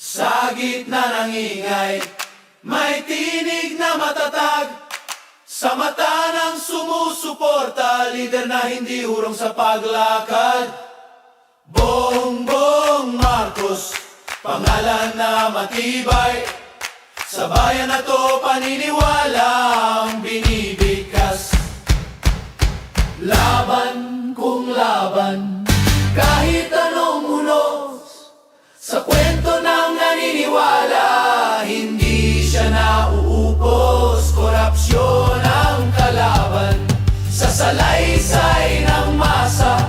Sa gitna ng ingay, may tinig na matatag. Sa mata ng sumusuporta, lider na hindi urong sa paglakad. Bongbong Marcos, pangalan na matibay. Sa bayan na to paniniwalang binibigkas. Laban kung laban, kahit anong unos. Sa kwento ng naniniwala, hindi siya nauupos. Korupsyon ang kalaban, sa salaysay ng masa.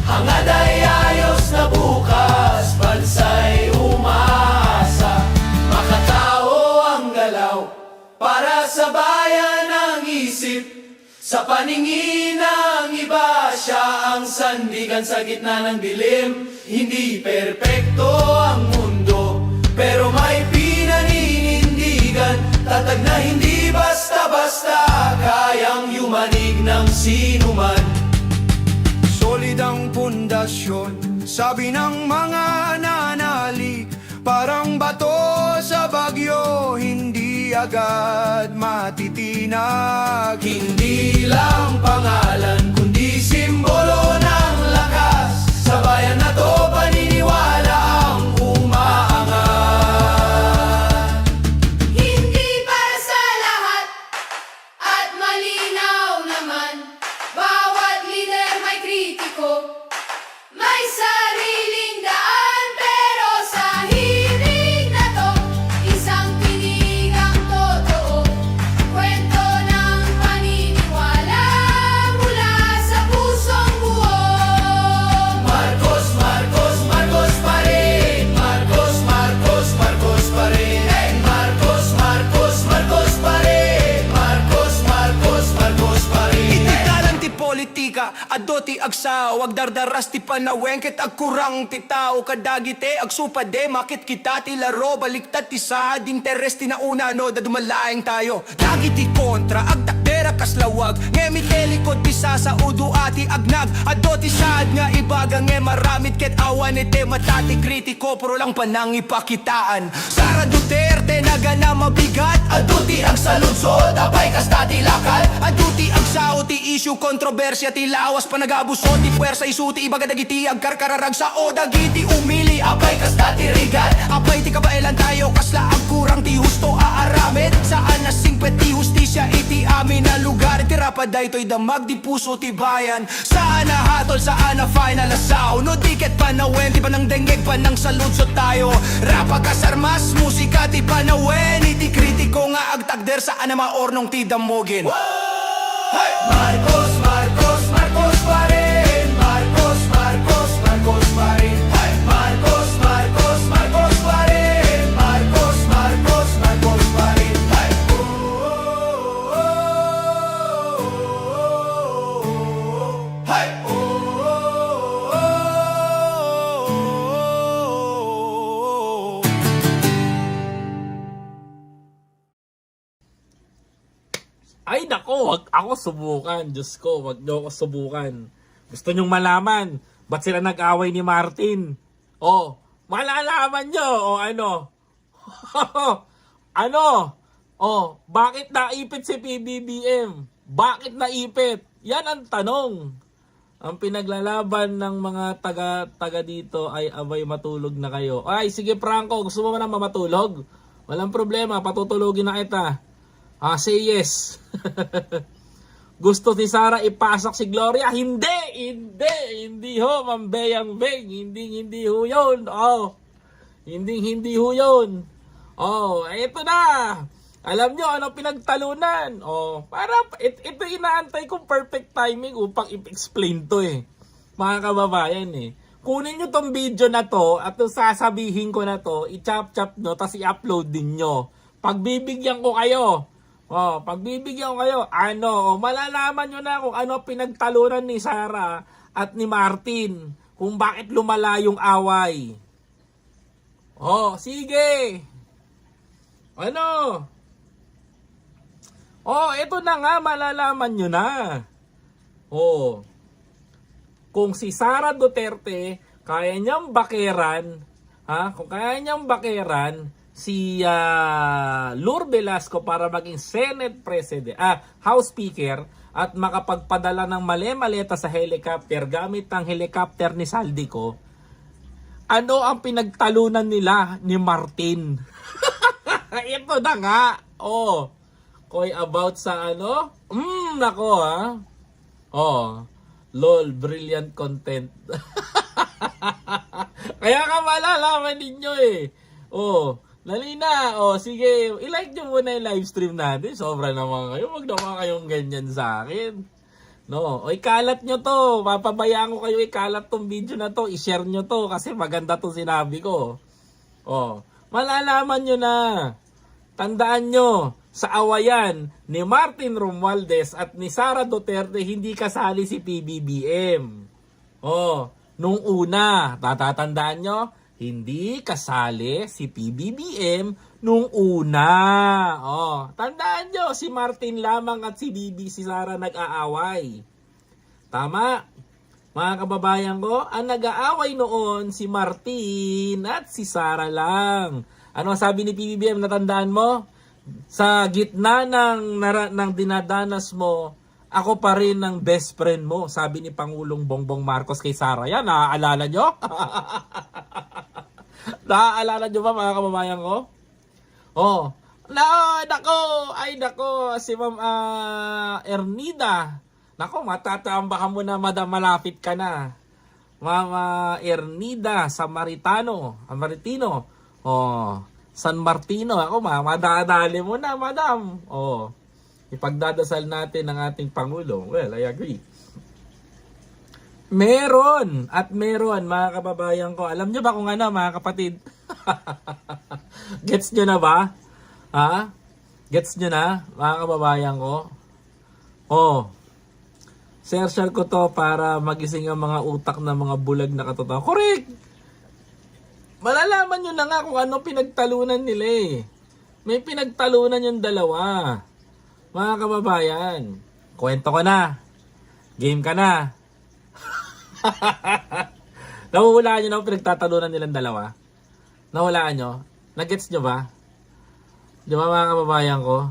Hangad ay ayos na bukas, bansay umaasa. Makatao ang galaw, para sa bayan ang isip. Sa paningin ng iba, siya ang sandigan sa gitna ng dilim. Hindi perpekto ang mundo, pero may pinaninindigan. Tatag na hindi basta-basta kayang yumanig ng sinuman. Solid ang pundasyon, sabi ng mga nanali. Parang bato sa bagyo, hindi agad matitinag. Hindi lang pangalan, kundi simbolo ng lakas. Sa bayan na to, paniniwala ang umaangat. Hindi para sa lahat, at malinaw naman. Bawat lider may kritiko, may sariling daan. Pero sa hiling na to, isang tinig ang totoo. Kwento ng paniniwala mula sa pusong buo. Marcos, Marcos, Marcos pa rin. Marcos, Marcos, Marcos pa rin. Marcos, Marcos, Marcos pa rin. Marcos, Marcos, Marcos pa rin. Itikalan ti politika, addo ti agsaw. Agdardaras ti panaweng, ket agkurang ti tao. Kadagite agsupade, makit kita ti laro. Baliktad ti sahad, interes ti nauna, no, dadumalaeng tayo. Dagi ti kontra, agtakdera kaslawag. Ngemi telikod ti sa udo ati agnag. Addo ti sahad nga ibaga, nge maramit ket awan ite matati kritiko. Puro lang panang ipakitaan. Sara Duterte nagana mabigat. Adto ti ang saludsod, apay kasta ti lakal. Addo ti agsao ti issue kontrobersya ti lawas panagabuso ti puwersa isuti ibaga dagiti agkarkararag sa o dagiti umili Apay kasta ti rigat. apay ti kabailan tayo kasla agkurang ti husto aaramid saan nasingpet ti hustisya iti amin na lugar ti rapaday to'y damag di puso ti bayan saan na hatol saan na final asaw no diket panawen ti panang dengeg panang saludsot tayo rapagas armas musika ti panawen iti kritiko nga agtagder saan na maornong ti damogin. Hey! Marcos, Marcos, Marcos pa rin. Marcos, Marcos, Marcos pa rin. Hey! Marcos, Marcos, Marcos pa rin. Marcos, Marcos, Marcos pa rin. Hey! Hey! Ay nako, wag ako subukan. Diyos ko, wag niyo ako subukan. Gusto nyong malaman, ba't sila nag-away ni Martin? Oh, malalaman nyo, o ano? Ano? Oh, bakit naipit si PBBM? Bakit naipit? Yan ang tanong. Ang pinaglalaban ng mga taga dito ay abay matulog na kayo. Ay, sige Franco, gusto mo na mamatulog? Walang problema, patutulogin na kita. Say yes. Gusto ni Sara ipasok si Gloria? Hindi ho, Mambeyang Beng. Hindi ho yun. Oh, hindi ho yun. Oh, eto na. Alam nyo ano pinagtalunan? Oh, para ito inaantay kong perfect timing upang i-explain to eh. Mga kababayan eh. Kunin nyo tong video na to at sasabihin ko na to, i-chop-chop nyo, tapos i-upload din nyo. Pagbibigyan ko kayo. Oh, pagbibigyan ko kayo, malalaman nyo na kung ano pinagtalunan ni Sara at ni Martin. Kung bakit lumala yung away. Oh, sige. Ano? Oh, ito na nga, malalaman nyo na. Oh, kung si Sara Duterte kaya niyang bakeran Kung kaya niyang bakeran si Lur Velasco para maging Senate President, House Speaker, at makapagpadala ng mali-maleta sa helicopter gamit ang helicopter ni Saldico, ano ang pinagtalunan nila ni Martin? Ito na nga. Koy about sa ano? Nako ha. Lol, brilliant content. Kaya ka malalaman ninyo eh. Dali na. Sige, i-like nyo muna yung live stream natin. Sobra naman kayo. Huwag naman kayong ganyan sa akin. No, ikalat nyo to. Papabayaan ko kayo ikalat tong video na to. I-share nyo to kasi maganda tong sinabi ko. Malalaman nyo na. Tandaan nyo, sa awayan ni Martin Romualdez at ni Sara Duterte, hindi kasali si PBBM. Nung una, tatatandaan nyo, hindi kasali si PBBM nung una. Tandaan nyo, si Martin lamang at si Sara nag-aaway. Tama? Mga kababayan ko, ang nag-aaway noon si Martin at si Sara lang. Ano sabi ni PBBM, natandaan mo? Sa gitna ng dinadanas mo, ako pa rin ang best friend mo, sabi ni Pangulong Bongbong Marcos kay Sara. Yan, naaalala nyo? Naaalala nyo ba mga kababayan ko? Nako, si Ma'am Ernida. Nako, matatambakan mo na, madam, malapit ka na. Ma'am Ernida Maritino. San Martino. Ako, madadali mo na, madam. Ipagdadasal natin ang ating Pangulo. Well, I agree. Meron mga kababayan ko. Alam nyo ba kung ano, mga kapatid? Gets nyo na ba? Gets nyo na, mga kababayan ko? Share ko to para magising ang mga utak ng mga bulag na katotohanan. Correct! Malalaman nyo na nga kung ano pinagtalunan nila eh. May pinagtalunan yung dalawa. Mga kababayan, kwento ko na. Game ka na. Nahuhulaan nyo na kung pinagtatalunan nilang dalawa? Nahuhulaan nyo? Nagets nyo ba? Di ba mga kababayan ko?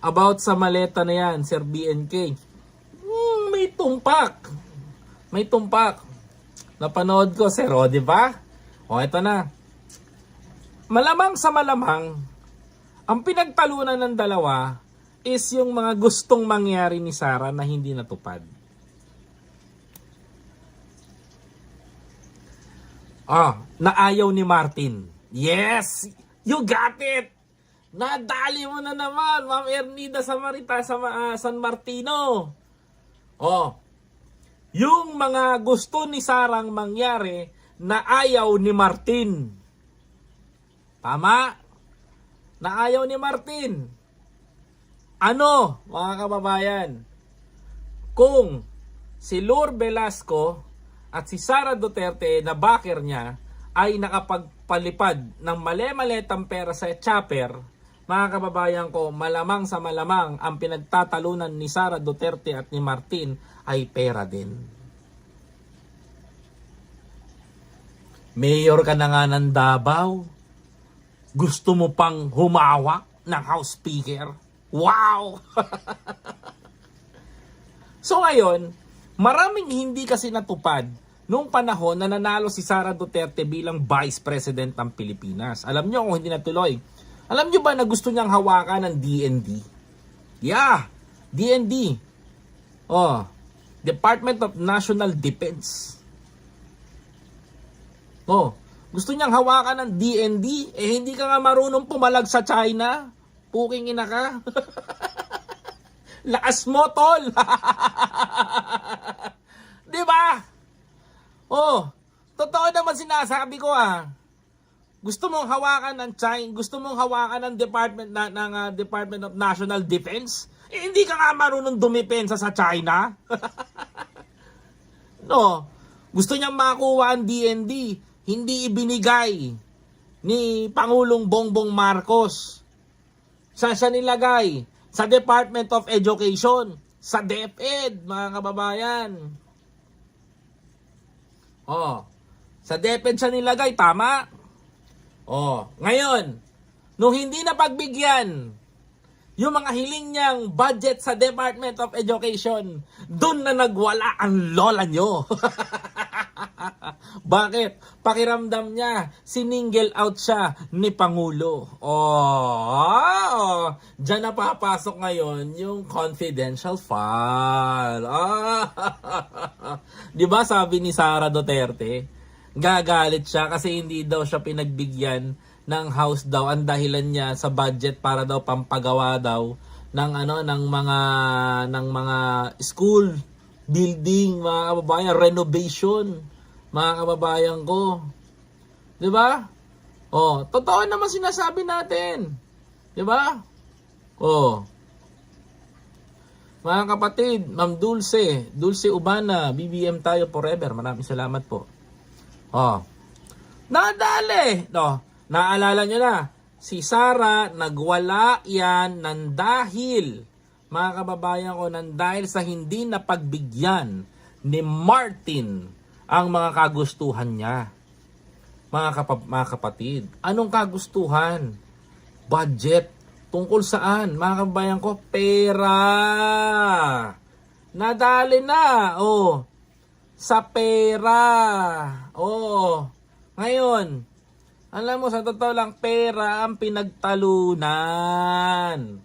About sa maleta na yan, Sir BNK. May tumpak. Napanood ko, sir, di ba? Ito na. Malamang sa malamang, ang pinagtalunan ng dalawa is yung mga gustong mangyari ni Sara na hindi natupad. Na ayaw ni Martin. Yes! You got it! Nadali mo na naman, Ma'am Ernida San Martino. Yung mga gusto ni Sarang mangyari na ayaw ni Martin. Tama? Na ayaw ni Martin. Ano, mga kababayan? Kung si Lur Velasco at si Sara Duterte na backer niya ay nakapagpalipad ng mali-maletang pera sa chopper, mga kababayan ko, malamang sa malamang ang pinagtatalunan ni Sara Duterte at ni Martin ay pera din. Mayor ka na nga ng Davao. Gusto mo pang humawak ng House Speaker? Wow! So ngayon, maraming hindi kasi natupad noong panahon na nanalo si Sara Duterte bilang Vice President ng Pilipinas. Alam nyo kung hindi natuloy. Alam nyo ba na gusto niyang hawakan ng DND? Yeah! DND. Department of National Defense. Gusto niyang hawakan ng DND? Hindi ka nga marunong pumalag sa China? Puking ina ka? Lakas mo, tol! Diba? Totoo naman sinasabi ko Gusto mong hawakan ng China, gusto mong hawakan ng Department of National Defense? Hindi ka nga marunong dumipensa sa China? No. Gusto niyang makuha ang DND, hindi ibinigay ni Pangulong Bongbong Marcos. Saan siya nilagay? Sa Department of Education, sa DepEd, mga kababayan. Sa DepEd siya nilagay, tama? Oh, ngayon, nung hindi na pagbigyan yung mga hiling niyang budget sa Department of Education, doon na nagwala ang lola nyo. Bakit? Pakiramdam niya, siningle out siya ni Pangulo. Diyan na papasok ngayon yung confidential file. Di ba sabi ni Sara Duterte, gagalit siya kasi hindi daw siya pinagbigyan ng house daw. Ang dahilan niya sa budget para daw pampagawa daw ng ng mga school building, mga kababayan, renovation, mga kababayan ko. 'Di ba? Totoo naman sinasabi natin. 'Di ba? Mga kapatid, Ma'am Dulce Ubana, BBM tayo forever. Maraming salamat po. Nadali. Naalala nyo na, si Sara nagwala yan ng dahil, mga kababayan ko, ng dahil sa hindi napagbigyan ni Martin ang mga kagustuhan niya. Mga kapatid, anong kagustuhan? Budget. Tungkol saan? Mga kababayan ko, pera. Nadali na. Sa pera. Ngayon, alam mo, sa totoo lang, pera ang pinagtalunan.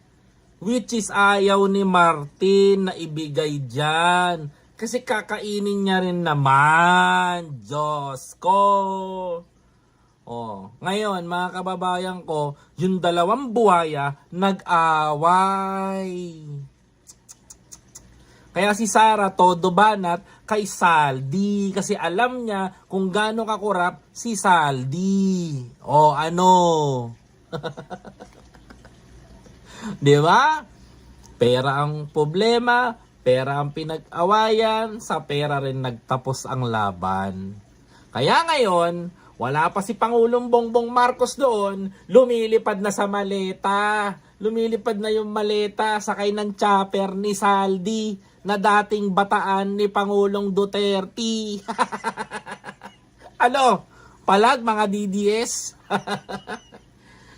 Which is ayaw ni Martin na ibigay dyan. Kasi kakainin niya rin naman. Diyos ko. Ngayon, mga kababayan ko, yung dalawang buhaya nag-away. Kaya si Sara todo banat kay Saldi kasi alam niya kung gaano kakurap si Saldi. Di ba? Pera ang problema, pera ang pinag-awayan, sa pera rin nagtapos ang laban. Kaya ngayon, wala pa si Pangulong Bongbong Marcos doon, lumilipad na sa maleta. Lumilipad na yung maleta sakay ng chopper ni Saldi na dating bataan ni Pangulong Duterte. Palag mga DDS.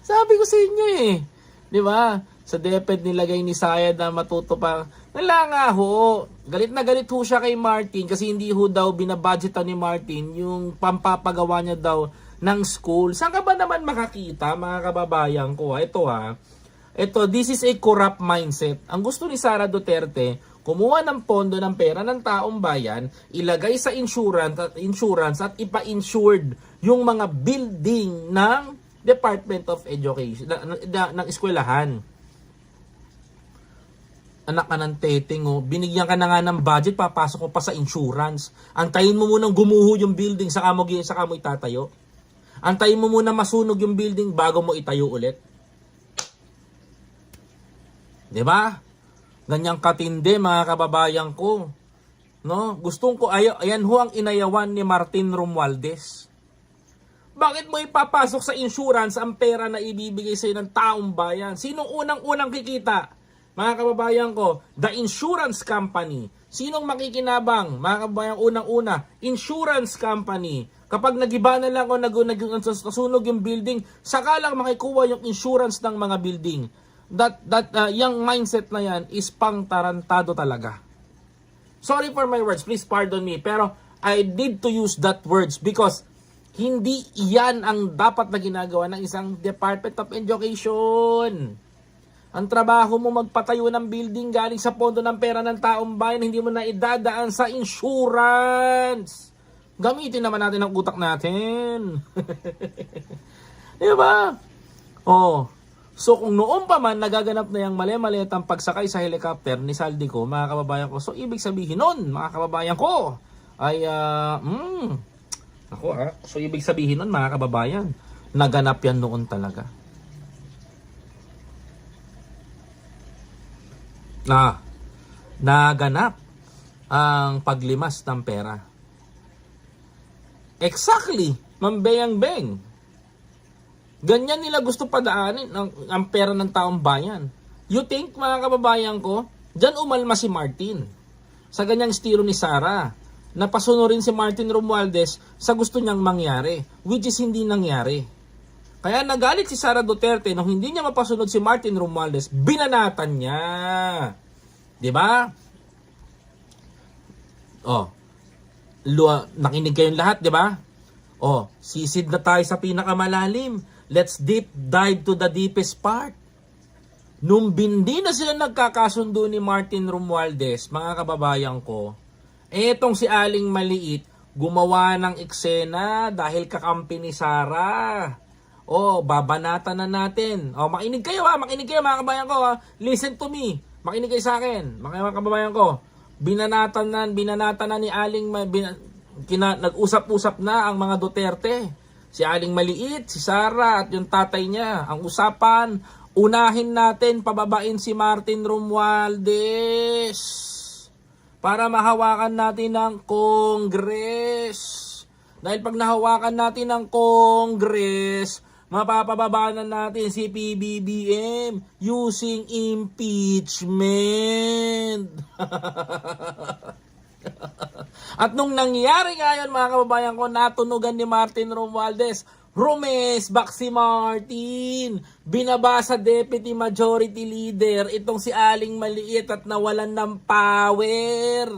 Sabi ko sa inyo di ba? Sa DepEd nilagay ni Sayad na matuto pa. Wala nga ho. Galit na galit ho siya kay Martin kasi hindi ho daw binabudgetan ni Martin yung pampapagawa niya daw ng school. Saan ka ba naman makakita, mga kababayan ko? Ito, this is a corrupt mindset. Ang gusto ni Sara Duterte, kumuha ng pondo ng pera ng taong bayan, ilagay sa insurance at ipa-insured yung mga building ng Department of Education, ng eskwelahan. Anak ka ng teteng, binigyan ka na nga ng budget, papasok mo pa sa insurance. Antayin mo munang gumuho yung building, saka mo itatayo. Antayin mo muna masunog yung building bago mo itayo ulit. Diba? Ganyang katindi, mga kababayan ko. Gustong ko, ayan ho ang inayawan ni Martin Romualdez. Bakit mo ipapasok sa insurance ang pera na ibibigay sa'yo ng taong bayan? Sinong unang-unang kikita? Mga kababayan ko, the insurance company. Sinong makikinabang? Mga kababayan, unang-una, insurance company. Kapag nagiba na lang o nasunog yung building, saka lang makikuha yung insurance ng mga building. Yung mindset na yan is pang-tarantado talaga. Sorry for my words, please pardon me, pero I need to use that words because hindi yan ang dapat na ginagawa ng isang Department of Education. Ang trabaho mo magpatayo ng building galing sa pondo ng pera ng taong bayan, hindi mo na idadaan sa insurance. Gamitin naman natin ang utak natin. Diba? So kung noon pa man nagaganap na yung mali-malitang pagsakay sa helicopter ni Saldico, mga kababayan ko, so ibig sabihin nun, mga kababayan ko, ay, so ibig sabihin nun, mga kababayan, naganap yan noon talaga. Naganap ang paglimas ng pera. Exactly, Mambeyang-beng. Ganyan nila gusto padaanin ang pera ng taong bayan. You think, mga kababayan ko, dyan umalma si Martin. Sa ganyang estilo ni Sara. napasunurin si Martin Romualdez sa gusto niyang mangyari, which is hindi nangyari. Kaya nagalit si Sara Duterte nung hindi niya mapasunod si Martin Romualdez, binanatan niya. 'Di ba? Oh. Nakinig kayong lahat, 'di ba? Oh, sisid na tayo sa pinakamalalim. Let's deep dive to the deepest part. Nung bindi na sila nagkakasundo ni Martin Romualdez, mga kababayan ko, etong si Aling Maliit, gumawa ng eksena dahil kakampi ni Sara. Oh, babanatan na natin. Oh, makinig kayo mga kababayan ko ha. Listen to me. Makinig kayo sa akin, mga kababayan ko. Binanatan na ni Aling nag-usap-usap na ang mga Duterte. Si Aling Maliit, si Sara at yung tatay niya. Ang usapan, unahin natin pababain si Martin Romualdez para mahawakan natin ng Congress. Dahil pag nahawakan natin ng Congress, mapapababa na natin si PBBM using impeachment. At nung nangyari ngayon mga kababayan ko, natunugan ni Martin Romualdez, Romes back si Martin. Binaba sa Deputy Majority Leader itong si Aling Maliit at nawalan ng power.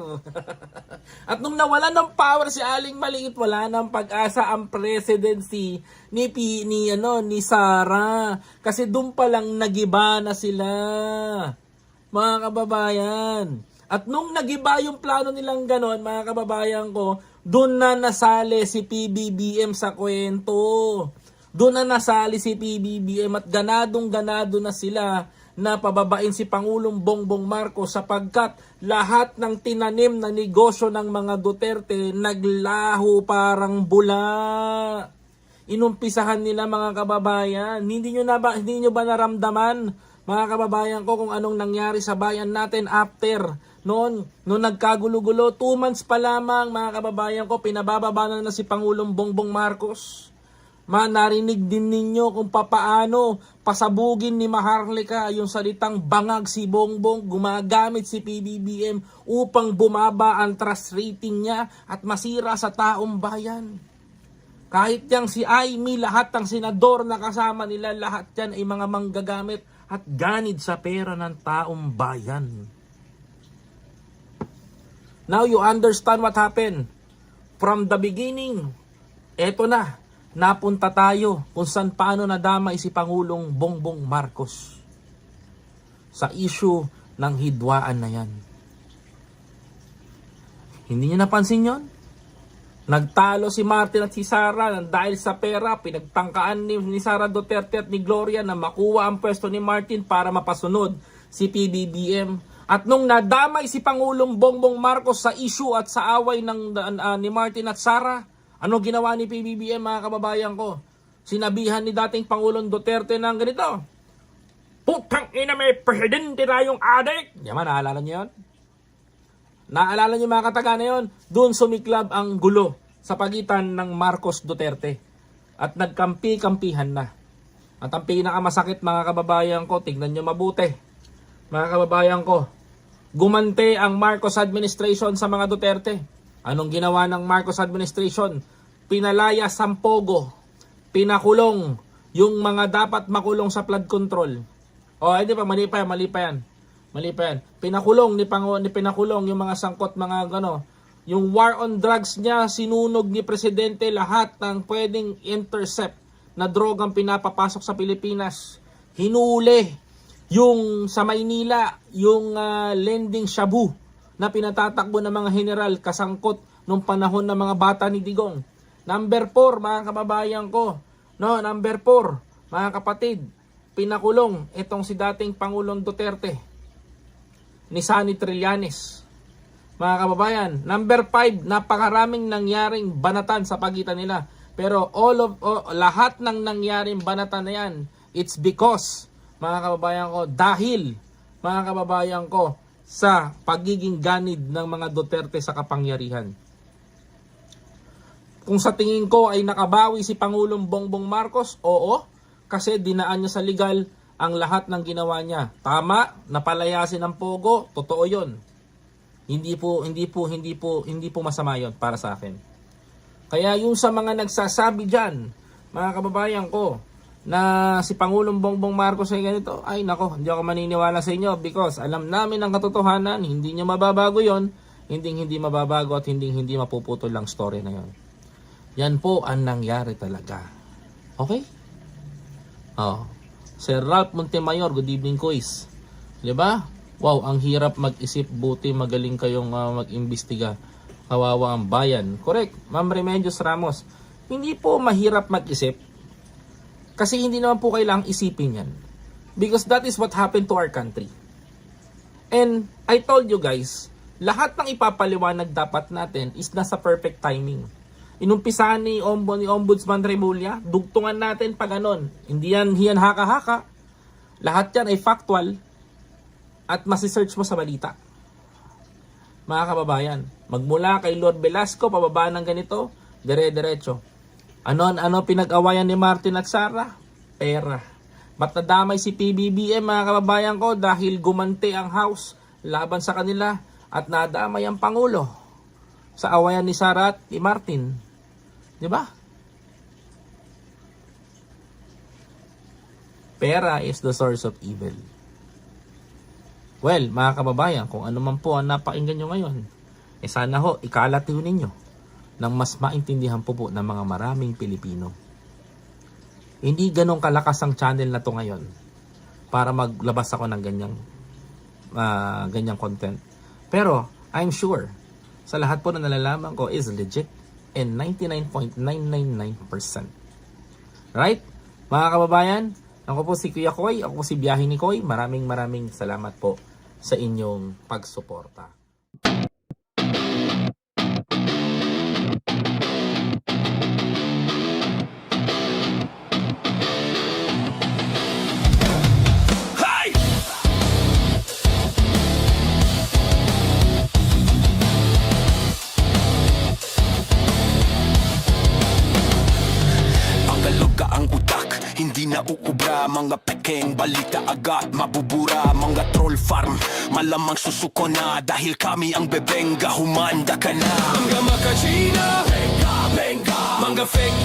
At nung nawalan ng power si Aling Maliit, wala nang pag-asa ang presidency ni Sara. Kasi doon pa lang nagiba na sila. Mga kababayan. At nung nagiba yung plano nilang ganon, mga kababayan ko, doon na nasali si PBBM sa kwento. Doon na nasali si PBBM at ganadong-ganado na sila na pababain si Pangulong Bongbong Marcos sapagkat lahat ng tinanim na negosyo ng mga Duterte naglaho parang bula. Inumpisahan nila mga kababayan. Hindi nyo ba naramdaman mga kababayan ko kung anong nangyari sa bayan natin after noon nagkagulo-gulo, 2 months pa lamang mga kababayan ko, pinabababa na si Pangulong Bongbong Marcos. Narinig din ninyo kung papaano pasabugin ni Maharlika yung salitang bangag si Bongbong, gumagamit si PBBM upang bumaba ang trust rating niya at masira sa taong bayan. Kahit yang si Aimee, lahat ng senador na kasama nila, lahat yan ay mga manggagamit at ganid sa pera ng taong bayan. Now you understand what happened. From the beginning, eto na, napunta tayo kung saan paano nadamay si Pangulong Bongbong Marcos sa issue ng hidwaan na yan. Hindi niyo napansin yon? Nagtalo si Martin at si Sara dahil sa pera, pinagtangkaan ni Sara Duterte at ni Gloria na makuha ang pwesto ni Martin para mapasunod si PBBM. At nung nadamay si Pangulong Bongbong Marcos sa issue at sa away ni Martin at Sara, ano ginawa ni PBBM mga kababayan ko? Sinabihan ni dating Pangulong Duterte ng ganito, putang ina, may presidente tayong adik! Yaman, naalala niyo yun? Naalala niyo mga kataga na yun? Doon sumiklab ang gulo sa pagitan ng Marcos Duterte. At nagkampi-kampihan na. At ang pinakamasakit mga kababayan ko, tignan niyo mabuti. Mga kababayan ko, gumante ang Marcos administration sa mga Duterte. Anong ginawa ng Marcos administration? Pinalaya ang Pogo. Pinakulong yung mga dapat makulong sa flood control. O, hindi pa, mali pa yan. Pinakulong yung mga sangkot, mga yung war on drugs niya, sinunog ni Presidente lahat ng pwedeng intercept na drogang pinapapasok sa Pilipinas. Hinuli yung sa Maynila, yung lending shabu na pinatatakbo ng mga general kasangkot nung panahon ng mga bata ni Digong. Number 4, mga kababayan ko. Number 4, mga kapatid, pinakulong itong si dating Pangulong Duterte ni Sonny Trillanes. Mga kababayan, number 5, napakaraming nangyaring banatan sa pagitan nila. Pero lahat ng nangyaring banatan na yan, it's because, mga kababayan ko, dahil, mga kababayan ko, sa pagiging ganid ng mga Duterte sa kapangyarihan. Kung sa tingin ko ay nakabawi si Pangulong Bongbong Marcos, oo, kasi dinaan niya sa legal ang lahat ng ginawa niya. Tama, napalayasin ang Pogo, totoo yun. Hindi po masama 'yon para sa akin. Kaya yung sa mga nagsasabi diyan, mga kababayan ko, na si Pangulong Bongbong Marcos ay ganito, ay nako, hindi ako maniniwala sa inyo because alam namin ang katotohanan, hindi nyo mababago 'yon, hindi mababago at hindi mapuputol lang story na 'yon. Yan po ang nangyari talaga. Okay? Oh. Sir Ralph Montemayor, good evening, Kuis. 'Di ba? Wow, ang hirap mag-isip, buti magaling kayong mag-imbestiga. Kawawa ang bayan. Correct, Ma'am Remedios Ramos. Hindi po mahirap mag-isip. Kasi hindi naman po kailangang isipin yan. Because that is what happened to our country. And I told you guys, lahat ng ipapaliwanag dapat natin is nasa perfect timing. Inumpisahan ni Ombudsman Remulla, dugtungan natin pa ganon. Hindi yan haka-haka. Lahat yan ay factual at masisearch mo sa balita. Mga kababayan, magmula kay Lord Velasco, pababa ng ganito, dire-diretso. Ano pinag-awayan ni Martin at Sara? Pera. Ba't nadamay si PBBM, mga kababayan ko, dahil gumanti ang House laban sa kanila at nadamay ang Pangulo sa awayan ni Sara at ni Martin. Di ba? Pera is the source of evil. Well, mga kababayan, kung ano man po ang napakinggan nyo ngayon, sana ho, ikalat ho ninyo nang mas maintindihan po ng mga maraming Pilipino. Hindi ganong kalakas ang channel na to ngayon para maglabas ako ng ganyang content. Pero, I'm sure, sa lahat po na nalalaman ko is legit and 99.999%. Right? Mga kababayan, ako po si Kuya Koy, ako po si Biyahe ni Koy. Maraming salamat po sa inyong pagsuporta. Hey! Pagalog ka ang utak, hindi na uubra. Mga pekeng balita agad mabubura. Mga troll farm, malamang susuko na. Dahil kami ang bebengga, humanda ka na. Mga makachina, mga fake